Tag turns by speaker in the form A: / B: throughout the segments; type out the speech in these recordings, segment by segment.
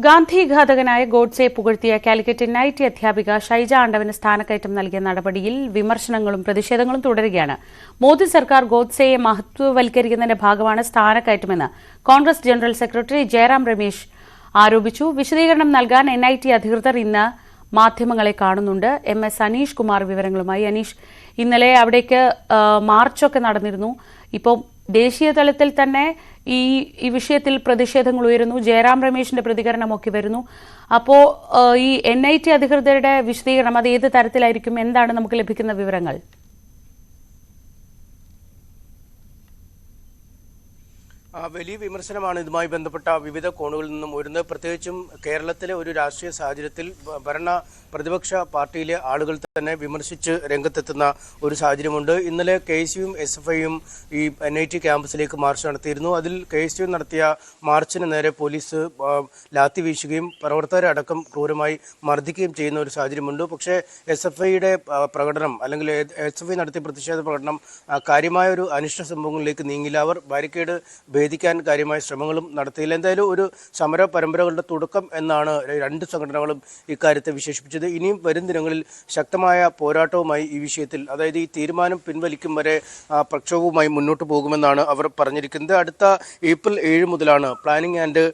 A: Gandhi ഘാതകനായ Godse പുകഴ്ത്തിയ Calicut NIT അധ്യാപിക ഷൈജ ആണ്ടവന് സ്ഥാനക്കയറ്റം നൽകിയ നടപടിയിൽ വിമർശനങ്ങളും പ്രതിഷേധങ്ങളും തുടരുകയാണ്. മോദി സർക്കാർ ഗോഡ്സെയെ മഹത്വവൽക്കരിക്കുന്നതിന്റെ ഭാഗമാണ് സ്ഥാനക്കയറ്റമെന്ന് കോൺഗ്രസ് ജനറൽ സെക്രട്ടറി ജയറാം രമേശ് ആരോപിച്ചു. വിശദീകരണം നൽകാൻ NIT അധികൃതർ ഇന്ന് മാധ്യമങ്ങളെ കാണുന്നുണ്ട്. MS അനീഷ് കുമാർ വിവരങ്ങളുമായി. അനീഷ്, ഇന്നലെ അവിടേക്ക് മാർച്ചൊക്കെ നടന്നിരുന്നു. ഇപ്പോൾ ദേശീയ തലത്തിൽ തന്നെ ഈ വിഷയത്തിൽ പ്രതിഷേധങ്ങൾ ഉയരുന്നു. ജയറാം രമേശിന്റെ പ്രതികരണമൊക്കെ വരുന്നു. അപ്പോൾ ഈ NIT അധികൃതരുടെ വിശദീകരണം അത് ഏത് തരത്തിലായിരിക്കും? എന്താണ് നമുക്ക് ലഭിക്കുന്ന വിവരങ്ങൾ?
B: വലിയ വിമർശനമാണ് ഇതുമായി ബന്ധപ്പെട്ട വിവിധ കോണുകളിൽ നിന്നും വരുന്നത്. പ്രത്യേകിച്ചും കേരളത്തിലെ ഒരു രാഷ്ട്രീയ സാഹചര്യത്തിൽ ഭരണ പ്രതിപക്ഷ പാർട്ടിയിലെ ആളുകൾ തന്നെ വിമർശിച്ച് രംഗത്തെത്തുന്ന ഒരു സാഹചര്യമുണ്ട്. ഇന്നലെ KSUവും SFIയും ഈ NIT ക്യാമ്പസിലേക്ക് മാർച്ച് നടത്തിയിരുന്നു. അതിൽ KSU നടത്തിയ മാർച്ചിന് നേരെ പോലീസ് ലാത്തി വീശുകയും പ്രവർത്തകരെ അടക്കം ക്രൂരമായി മർദ്ദിക്കുകയും ചെയ്യുന്ന ഒരു സാഹചര്യമുണ്ട്. പക്ഷേ SFIയുടെ പ്രകടനം അല്ലെങ്കിൽ SFI നടത്തിയ പ്രതിഷേധ പ്രകടനം കാര്യമായ ഒരു അനിഷ്ട സംഭവങ്ങളിലേക്ക് നീങ്ങില്ല. അവർ ബാരിക്കേഡ് ഭേദിക്കാൻ കാര്യമായ ശ്രമങ്ങളും നടത്തിയില്ല. എന്തായാലും ഒരു സമര പരമ്പരകളുടെ തുടക്കം എന്നാണ് രണ്ട് സംഘടനകളും ഇക്കാര്യത്തെ വിശേഷിപ്പിച്ചത്. ഇനിയും വരും ദിനങ്ങളിൽ ശക്തമായ പോരാട്ടവുമായി ഈ വിഷയത്തിൽ, അതായത് ഈ തീരുമാനം പിൻവലിക്കും വരെ പ്രക്ഷോഭവുമായി മുന്നോട്ട് പോകുമെന്നാണ് അവർ പറഞ്ഞിരിക്കുന്നത്. അടുത്ത ഏപ്രിൽ 7 മുതലാണ് പ്ലാനിംഗ് ആൻഡ്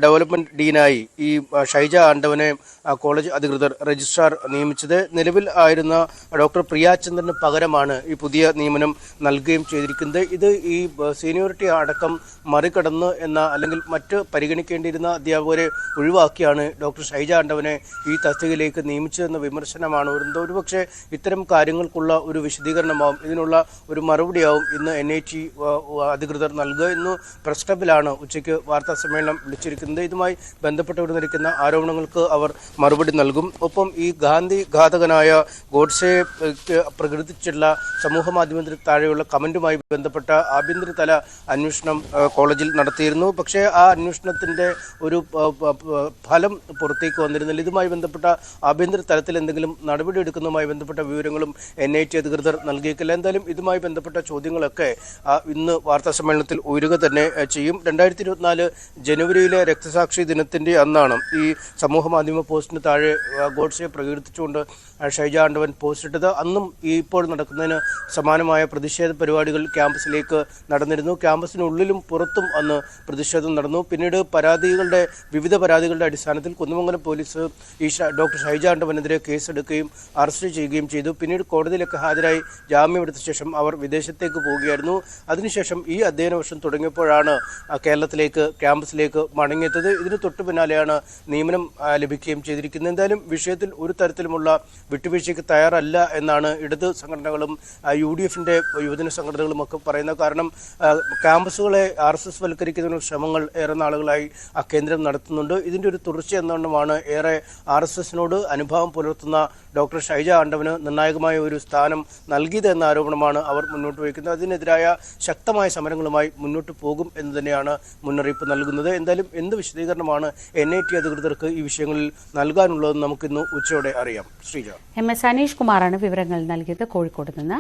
B: ഡെവലപ്മെന്റ് ഡീനായി ഈ ഷൈജ ആണ്ടവനെ കോളേജ് അധികൃതർ രജിസ്ട്രാർ നിയമിച്ചത്. നിലവിൽ ആയിരുന്ന ഡോക്ടർ പ്രിയാചന്ദ്രന് പകരമാണ് ഈ പുതിയ നിയമനം നൽകുകയും ചെയ്തിരിക്കുന്നത്. ഇത് ഈ സീനിയോറിറ്റി അടക്കം മറികടന്ന് അല്ലെങ്കിൽ മറ്റ് പരിഗണിക്കേണ്ടിയിരുന്ന അധ്യാപകരെ ഒഴിവാക്കിയാണ് ഡോക്ടർ ഷൈജ ആണ്ടവനെ ഈ തസ്തികയിലേക്ക് നിയമിച്ചതെന്ന വിമർശനമാണ് വരുന്നത്. ഒരുപക്ഷെ ഇത്തരം കാര്യങ്ങൾക്കുള്ള ഒരു വിശദീകരണമാവും, ഇതിനുള്ള ഒരു മറുപടിയാവും ഇന്ന് NIT അധികൃതർ നൽകുക. ഇന്ന് പ്രസ് ക്ലബിലാണ് ഉച്ചയ്ക്ക് വാർത്താ സമ്മേളനം വിളിച്ചിരിക്കുന്നത്. ഇതുമായി ബന്ധപ്പെട്ട് ഉയർന്നിരിക്കുന്ന ആരോപണങ്ങൾക്ക് അവർ മറുപടി നൽകും. ഒപ്പം ഈ ഗാന്ധി ഘാതകനായ ഗോഡ്സെയെ പ്രകീർത്തിച്ചുള്ള സമൂഹ മാധ്യമത്തിൽ താഴെയുള്ള കമന്റുമായി ബന്ധപ്പെട്ട ആഭ്യന്തരതല അന്വേഷണം കോളേജിൽ നടത്തിയിരുന്നു. പക്ഷേ ആ അന്വേഷണത്തിന്റെ ഒരു ഫലം പുറത്തേക്ക് വന്നിരുന്നില്ല. ഇതുമായി ബന്ധപ്പെട്ട ആഭ്യന്തര തലത്തിൽ എന്തെങ്കിലും നടപടി എടുക്കുന്നതുമായി ബന്ധപ്പെട്ട വിവരങ്ങളും NIT അധികൃതർ നൽകിയേക്കില്ല. എന്തായാലും ഇതുമായി ബന്ധപ്പെട്ട ചോദ്യങ്ങളൊക്കെ ഇന്ന് വാർത്താ സമ്മേളനത്തിൽ ഉയരുക തന്നെ ചെയ്യും. 2024 ജനുവരിയിലെ രക്തസാക്ഷി ദിനത്തിന്റെ അന്നാണ് ഈ സമൂഹ മാധ്യമ പോസ്റ്റിന് താഴെ ഗോഡ്സെയെ പ്രകീർത്തിച്ചുകൊണ്ട് ഷൈജ ആണ്ടവൻ പോസ്റ്റ് ഇട്ടത്. അന്നും ഇപ്പോൾ നടക്കുന്നതിന് സമാനമായ പ്രതിഷേധ പരിപാടികൾ ക്യാമ്പസിലേക്ക് നടന്നിരുന്നു. ക്യാമ്പസിനുള്ളിലും പുറത്തും അന്ന് പ്രതിഷേധം നടന്നു. പിന്നീട് വിവിധ പരാതികളുടെ അടിസ്ഥാനത്തിൽ കുന്നമംഗലം പോലീസ് ഈ ഡോക്ടർ ഷൈജ ആണ്ടവനെതിരെ കേസെടുക്കുകയും അറസ്റ്റ് ചെയ്യുകയും ചെയ്തു. പിന്നീട് കോടതിയിലൊക്കെ ഹാജരായി ജാമ്യമെടുത്ത ശേഷം അവർ വിദേശത്തേക്ക് പോവുകയായിരുന്നു. അതിനുശേഷം ഈ അധ്യയന വർഷം തുടങ്ങിയപ്പോഴാണ് കേരളത്തിലേക്ക് ക്യാമ്പസിലേക്ക് മടങ്ങിയെത്തത്. ഇതിന് തൊട്ടു പിന്നാലെയാണ് നിയമനം ലഭിക്കുകയും ചെയ്തിരിക്കുന്നത്. എന്തായാലും വിഷയത്തിൽ ഒരു തരത്തിലുമുള്ള വിട്ടുവീഴ്ചയ്ക്ക് തയ്യാറല്ല എന്നാണ് ഇടത് സംഘടനകളും UDFന്റെ യുവജന സംഘടനകളും ഒക്കെ പറയുന്നത്. കാരണം ക്യാമ്പസുകളെ RSS വൽക്കരിക്കുന്നതിനുള്ള ശ്രമങ്ങൾ ഏറെ നാളുകളായി കേന്ദ്രം നടത്തുന്നുണ്ട്. ഇതിന്റെ ഒരു തുടർച്ച എന്നോണമാണ് ഏറെ RSSനോട് അനുഭാവം പുലർത്തുന്ന ഡോക്ടർ ഷൈജ ആണ്ടവന് നിർണായകമായ ഒരു സ്ഥാനം നൽകിയത് എന്ന ആരോപണമാണ് അവർ മുന്നോട്ട് വയ്ക്കുന്നത്. അതിനെതിരായ ശക്തമായ സമരങ്ങളുമായി മുന്നോട്ട് പോകും എന്ന് തന്നെയാണ് മുന്നറിയിപ്പ് നൽകുന്നത്. എന്തായാലും എന്ത് വിശദീകരണമാണ് NIT അധികൃതർക്ക് ഈ വിഷയങ്ങളിൽ നൽകാനുള്ളതെന്ന് നമുക്കിന്ന് ഉച്ചയോടെ അറിയാം. ശ്രീജ.
A: MS അനീഷ് കുമാറാണ് വിവരങ്ങൾ നൽകിയത് കോഴിക്കോട് നിന്ന്.